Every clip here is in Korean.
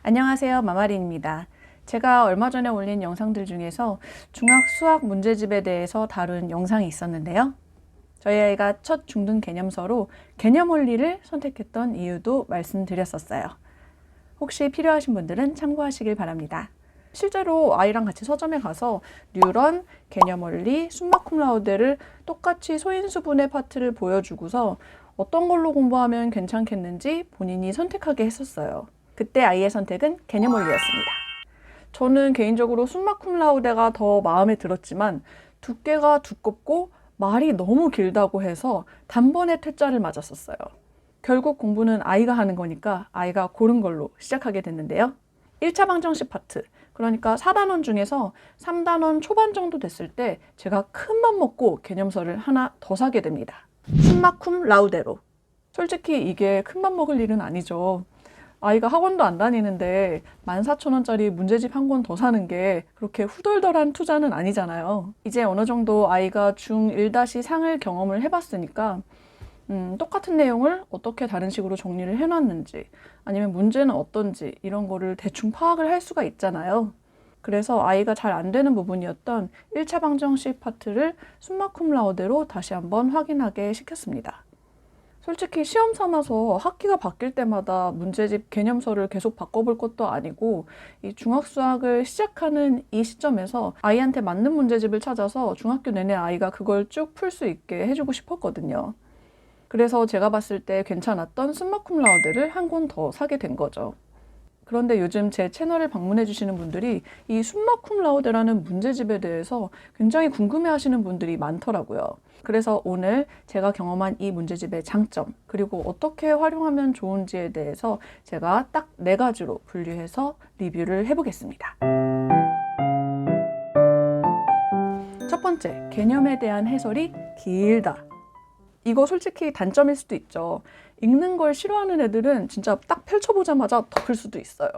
안녕하세요, 마마린입니다. 제가 얼마 전에 올린 영상들 중에서 중학 수학 문제집에 대해서 다룬 영상이 있었는데요. 저희 아이가 첫 중등 개념서로 개념 원리를 선택했던 이유도 말씀드렸었어요. 혹시 필요하신 분들은 참고하시길 바랍니다. 실제로 아이랑 같이 서점에 가서 뉴런, 개념 원리, 숨마 쿰라우데를 똑같이 소인수분해 파트를 보여주고서 어떤 걸로 공부하면 괜찮겠는지 본인이 선택하게 했었어요. 그때 아이의 선택은 개념 원리였습니다. 저는 개인적으로 숨마 쿰라우데가 더 마음에 들었지만 두께가 두껍고 말이 너무 길다고 해서 단번에 퇴짜를 맞았었어요. 결국 공부는 아이가 하는 거니까 아이가 고른 걸로 시작하게 됐는데요. 1차 방정식 파트, 그러니까 4단원 중에서 3단원 초반 정도 됐을 때 제가 큰 맘 먹고 개념서를 하나 더 사게 됩니다. 숨마 쿰라우데로. 솔직히 이게 큰 맘 먹을 일은 아니죠. 아이가 학원도 안 다니는데 14,000원짜리 문제집 한 권 더 사는 게 그렇게 후덜덜한 투자는 아니잖아요. 이제 어느 정도 아이가 중1-상을 경험을 해봤으니까 똑같은 내용을 어떻게 다른 식으로 정리를 해놨는지 아니면 문제는 어떤지 이런 거를 대충 파악을 할 수가 있잖아요. 그래서 아이가 잘 안 되는 부분이었던 1차 방정식 파트를 숨마 쿰라우데로 다시 한번 확인하게 시켰습니다. 솔직히 시험 삼아서 학기가 바뀔 때마다 문제집 개념서를 계속 바꿔볼 것도 아니고 이 중학수학을 시작하는 이 시점에서 아이한테 맞는 문제집을 찾아서 중학교 내내 아이가 그걸 쭉 풀 수 있게 해주고 싶었거든요. 그래서 제가 봤을 때 괜찮았던 숨마 쿰라우데를 한 권 더 사게 된 거죠. 그런데 요즘 제 채널을 방문해 주시는 분들이 이 숨마 쿰라우데라는 문제집에 대해서 굉장히 궁금해 하시는 분들이 많더라고요. 그래서 오늘 제가 경험한 이 문제집의 장점, 그리고 어떻게 활용하면 좋은지에 대해서 제가 딱 4가지로 분류해서 리뷰를 해보겠습니다. 첫 번째, 개념에 대한 해설이 길다. 이거 솔직히 단점일 수도 있죠. 읽는 걸 싫어하는 애들은 진짜 딱 펼쳐보자마자 덮을 수도 있어요.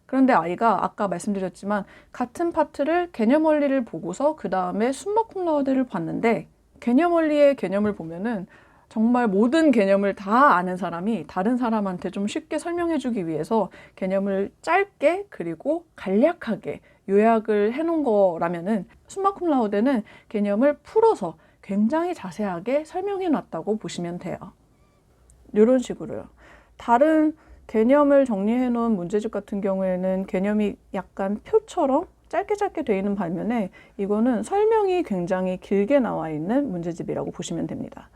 그런데 아이가 아까 말씀드렸지만 같은 파트를 개념 원리를 보고서 그 다음에 숨마 쿰라우데를 봤는데 개념 원리의 개념을 보면은 정말 모든 개념을 다 아는 사람이 다른 사람한테 좀 쉽게 설명해주기 위해서 개념을 짧게 그리고 간략하게 요약을 해놓은 거라면은 숨마 쿰라우데는 개념을 풀어서 굉장히 자세하게 설명해 놨다고 보시면 돼요. 이런 식으로요. 다른 개념을 정리해 놓은 문제집 같은 경우에는 개념이 약간 표처럼 짧게 돼 있는 반면에 이거는 설명이 굉장히 길게 나와 있는 문제집이라고 보시면 됩니다.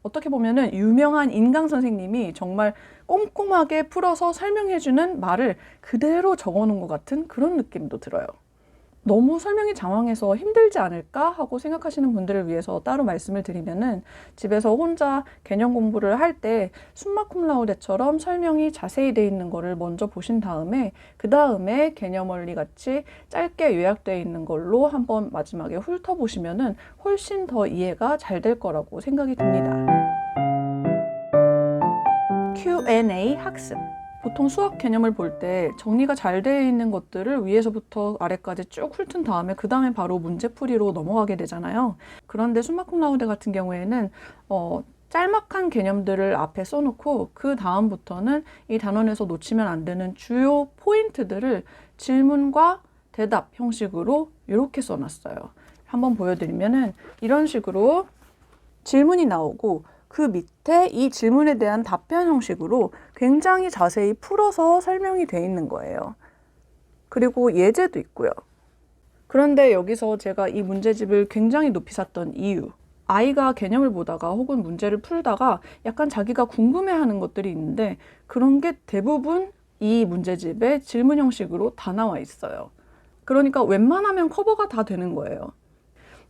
어떻게 보면은 유명한 인강 선생님이 정말 꼼꼼하게 풀어서 설명해주는 말을 그대로 적어 놓은 것 같은 그런 느낌도 들어요. 너무 설명이 장황해서 힘들지 않을까 하고 생각하시는 분들을 위해서 따로 말씀을 드리면은 집에서 혼자 개념 공부를 할 때 숨마 쿰라우데처럼 설명이 자세히 돼 있는 거를 먼저 보신 다음에 그 다음에 개념 원리 같이 짧게 요약되어 있는 걸로 한번 마지막에 훑어보시면은 훨씬 더 이해가 잘 될 거라고 생각이 듭니다. Q&A 학습. 보통 수학 개념을 볼 때 정리가 잘 되어 있는 것들을 위에서부터 아래까지 쭉 훑은 다음에 그 다음에 바로 문제풀이로 넘어가게 되잖아요. 그런데 숨마 쿰라우데 같은 경우에는 짤막한 개념들을 앞에 써놓고 그 다음부터는 이 단원에서 놓치면 안 되는 주요 포인트들을 질문과 대답 형식으로 이렇게 써놨어요. 한번 보여드리면은 이런 식으로 질문이 나오고 그 밑에 이 질문에 대한 답변 형식으로 굉장히 자세히 풀어서 설명이 돼 있는 거예요. 그리고 예제도 있고요. 그런데 여기서 제가 이 문제집을 굉장히 높이 샀던 이유, 아이가 개념을 보다가 혹은 문제를 풀다가 약간 자기가 궁금해하는 것들이 있는데 그런 게 대부분 이 문제집의 질문 형식으로 다 나와 있어요. 그러니까 웬만하면 커버가 다 되는 거예요.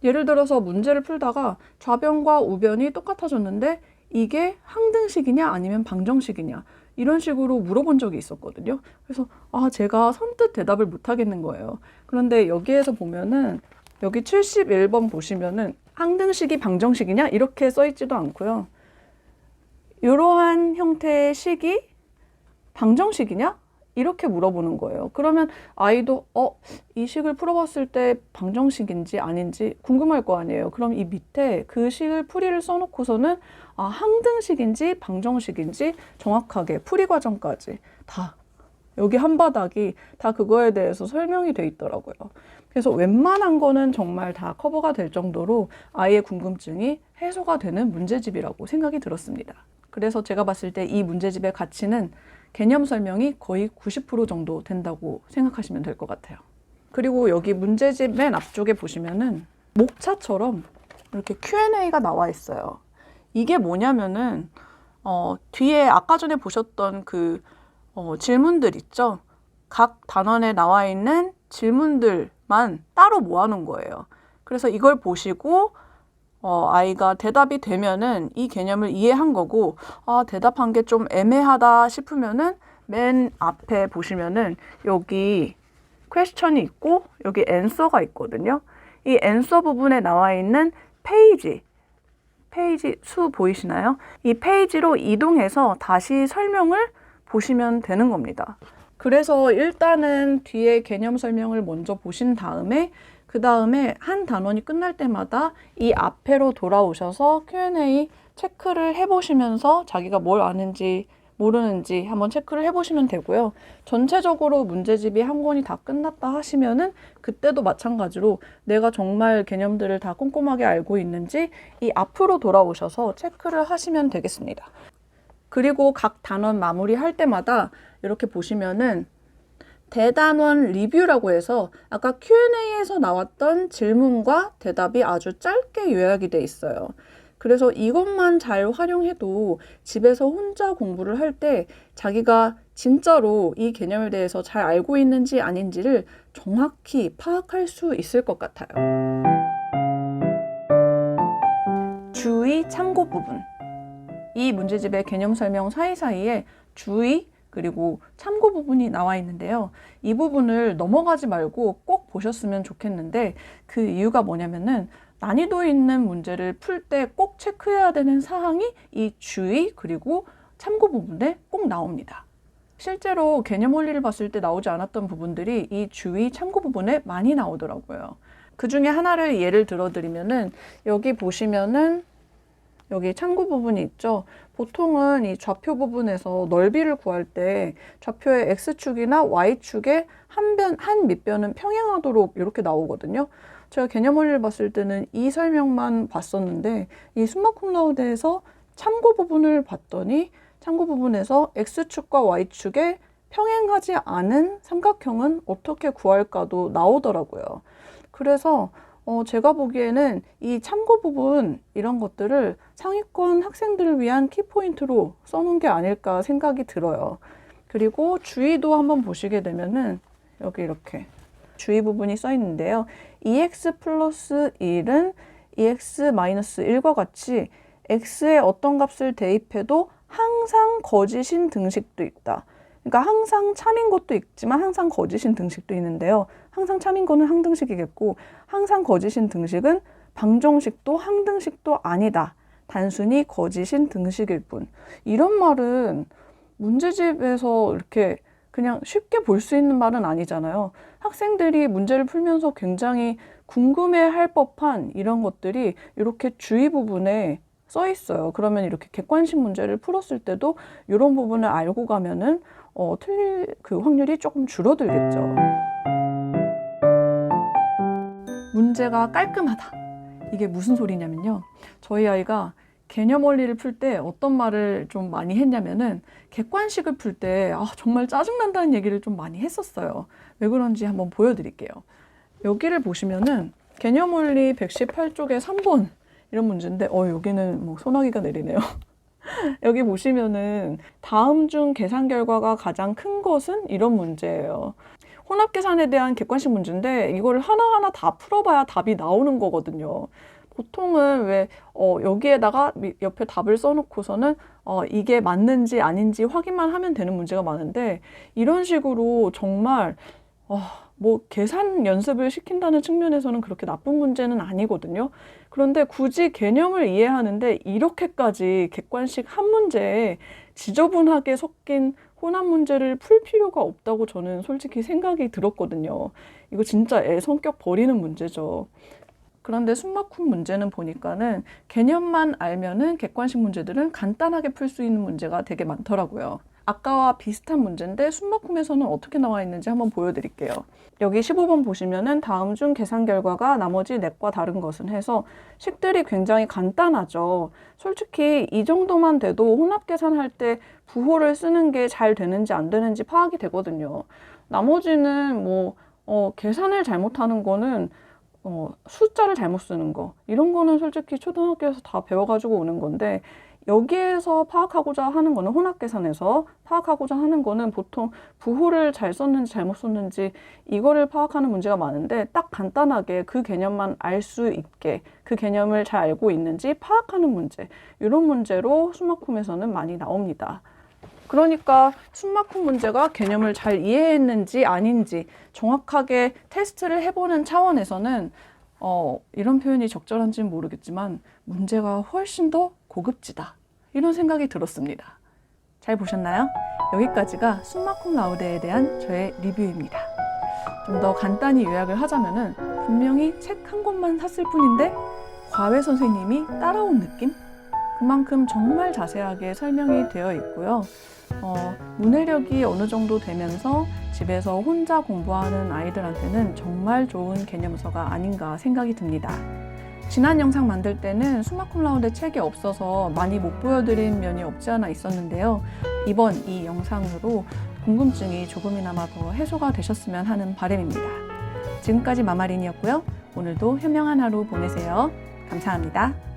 예를 들어서 문제를 풀다가 좌변과 우변이 똑같아졌는데 이게 항등식이냐 아니면 방정식이냐 이런 식으로 물어본 적이 있었거든요. 그래서 제가 선뜻 대답을 못 하겠는 거예요. 그런데 여기에서 보면은 여기 71번 보시면은 항등식이 방정식이냐 이렇게 써 있지도 않고요. 이러한 형태의 식이 방정식이냐? 이렇게 물어보는 거예요. 그러면 아이도 이 식을 풀어봤을 때 방정식인지 아닌지 궁금할 거 아니에요. 그럼 이 밑에 그 식을 풀이를 써놓고서는 항등식인지 방정식인지 정확하게 풀이 과정까지 다 여기 한 바닥이 다 그거에 대해서 설명이 돼 있더라고요. 그래서 웬만한 거는 정말 다 커버가 될 정도로 아이의 궁금증이 해소가 되는 문제집이라고 생각이 들었습니다. 그래서 제가 봤을 때 이 문제집의 가치는 개념 설명이 거의 90% 정도 된다고 생각하시면 될 것 같아요. 그리고 여기 문제집 맨 앞쪽에 보시면은 목차처럼 이렇게 Q&A가 나와 있어요. 이게 뭐냐면은 뒤에 아까 전에 보셨던 그 질문들 있죠? 각 단원에 나와 있는 질문들만 따로 모아놓은 거예요. 그래서 이걸 보시고 아이가 대답이 되면은 이 개념을 이해한 거고, 대답한 게 좀 애매하다 싶으면은 맨 앞에 보시면은 여기 퀘스천이 있고 여기 앤서가 있거든요. 이 앤서 부분에 나와 있는 페이지 수 보이시나요? 이 페이지로 이동해서 다시 설명을 보시면 되는 겁니다. 그래서 일단은 뒤에 개념 설명을 먼저 보신 다음에 그 다음에 한 단원이 끝날 때마다 이 앞에로 돌아오셔서 Q&A 체크를 해보시면서 자기가 뭘 아는지 모르는지 한번 체크를 해보시면 되고요. 전체적으로 문제집이 한 권이 다 끝났다 하시면은 그때도 마찬가지로 내가 정말 개념들을 다 꼼꼼하게 알고 있는지 이 앞으로 돌아오셔서 체크를 하시면 되겠습니다. 그리고 각 단원 마무리할 때마다 이렇게 보시면은 대단원 리뷰라고 해서 아까 Q&A에서 나왔던 질문과 대답이 아주 짧게 요약이 돼 있어요. 그래서 이것만 잘 활용해도 집에서 혼자 공부를 할 때 자기가 진짜로 이 개념에 대해서 잘 알고 있는지 아닌지를 정확히 파악할 수 있을 것 같아요. 주의 참고 부분. 이 문제집의 개념 설명 사이사이에 주의 그리고 참고 부분이 나와 있는데요. 이 부분을 넘어가지 말고 꼭 보셨으면 좋겠는데 그 이유가 뭐냐면은 난이도 있는 문제를 풀 때 꼭 체크해야 되는 사항이 이 주의 그리고 참고 부분에 꼭 나옵니다. 실제로 개념 원리를 봤을 때 나오지 않았던 부분들이 이 주의 참고 부분에 많이 나오더라고요. 그 중에 하나를 예를 들어드리면은 여기 보시면은 여기 참고 부분이 있죠. 보통은 이 좌표 부분에서 넓이를 구할 때 좌표의 X축이나 Y축의 한 밑변은 평행하도록 이렇게 나오거든요. 제가 개념 원리를 봤을 때는 이 설명만 봤었는데 이 숨마 쿰라우드에서 참고 부분을 봤더니 참고 부분에서 X축과 Y축의 평행하지 않은 삼각형은 어떻게 구할까도 나오더라고요. 그래서 제가 보기에는 이 참고 부분 이런 것들을 상위권 학생들을 위한 키포인트로 써놓은 게 아닐까 생각이 들어요. 그리고 주의도 한번 보시게 되면은 여기 이렇게 주의 부분이 써 있는데요. 2x 플러스 1은 2x 마이너스 1과 같이 x의 어떤 값을 대입해도 항상 거짓인 등식도 있다. 그러니까 항상 참인 것도 있지만 항상 거짓인 등식도 있는데요. 항상 참인 거는 항등식이겠고 항상 거짓인 등식은 방정식도 항등식도 아니다. 단순히 거짓인 등식일 뿐. 이런 말은 문제집에서 이렇게 그냥 쉽게 볼 수 있는 말은 아니잖아요. 학생들이 문제를 풀면서 굉장히 궁금해할 법한 이런 것들이 이렇게 주의 부분에 써 있어요. 그러면 이렇게 객관식 문제를 풀었을 때도 이런 부분을 알고 가면은 틀릴 그 확률이 조금 줄어들겠죠. 문제가 깔끔하다. 이게 무슨 소리냐면요. 저희 아이가 개념 원리를 풀 때 어떤 말을 좀 많이 했냐면은 객관식을 풀 때 정말 짜증난다는 얘기를 좀 많이 했었어요. 왜 그런지 한번 보여드릴게요. 여기를 보시면은 개념 원리 118쪽에 3번 이런 문제인데 여기는 뭐 소나기가 내리네요. 여기 보시면은 다음 중 계산 결과가 가장 큰 것은 이런 문제예요. 혼합 계산에 대한 객관식 문제인데 이걸 하나하나 다 풀어봐야 답이 나오는 거거든요. 보통은 왜 여기에다가 옆에 답을 써놓고서는 이게 맞는지 아닌지 확인만 하면 되는 문제가 많은데 이런 식으로 정말 뭐 계산 연습을 시킨다는 측면에서는 그렇게 나쁜 문제는 아니거든요. 그런데 굳이 개념을 이해하는데 이렇게까지 객관식 한 문제에 지저분하게 섞인 혼합 문제를 풀 필요가 없다고 저는 솔직히 생각이 들었거든요. 이거 진짜 애 성격 버리는 문제죠. 그런데 숨막힌 문제는 보니까는 개념만 알면은 객관식 문제들은 간단하게 풀 수 있는 문제가 되게 많더라고요. 아까와 비슷한 문제인데 숨막힘에서는 어떻게 나와 있는지 한번 보여드릴게요. 여기 15번 보시면은 다음 중 계산 결과가 나머지 넷과 다른 것은 해서 식들이 굉장히 간단하죠. 솔직히 이 정도만 돼도 혼합 계산할 때 부호를 쓰는 게 잘 되는지 안 되는지 파악이 되거든요. 나머지는 계산을 잘못하는 거는 숫자를 잘못 쓰는 거 이런 거는 솔직히 초등학교에서 다 배워가지고 오는 건데, 여기에서 파악하고자 하는 거는 혼합계산에서 파악하고자 하는 거는 보통 부호를 잘 썼는지 잘못 썼는지 이거를 파악하는 문제가 많은데, 딱 간단하게 그 개념만 알 수 있게 그 개념을 잘 알고 있는지 파악하는 문제, 이런 문제로 숨막힘에서는 많이 나옵니다. 그러니까 숨막힘 문제가 개념을 잘 이해했는지 아닌지 정확하게 테스트를 해보는 차원에서는 이런 표현이 적절한지는 모르겠지만 문제가 훨씬 더 고급지다, 이런 생각이 들었습니다. 잘 보셨나요? 여기까지가 숨막힘 라우데에 대한 저의 리뷰입니다. 좀 더 간단히 요약을 하자면은, 분명히 책 한 권만 샀을 뿐인데 과외 선생님이 따라온 느낌? 그만큼 정말 자세하게 설명이 되어 있고요. 문해력이 어느 정도 되면서 집에서 혼자 공부하는 아이들한테는 정말 좋은 개념서가 아닌가 생각이 듭니다. 지난 영상 만들 때는 숨막힘 라우데 책이 없어서 많이 못 보여드린 면이 없지 않아 있었는데요. 이번 이 영상으로 궁금증이 조금이나마 더 해소가 되셨으면 하는 바람입니다. 지금까지 마마린이었고요. 오늘도 현명한 하루 보내세요. 감사합니다.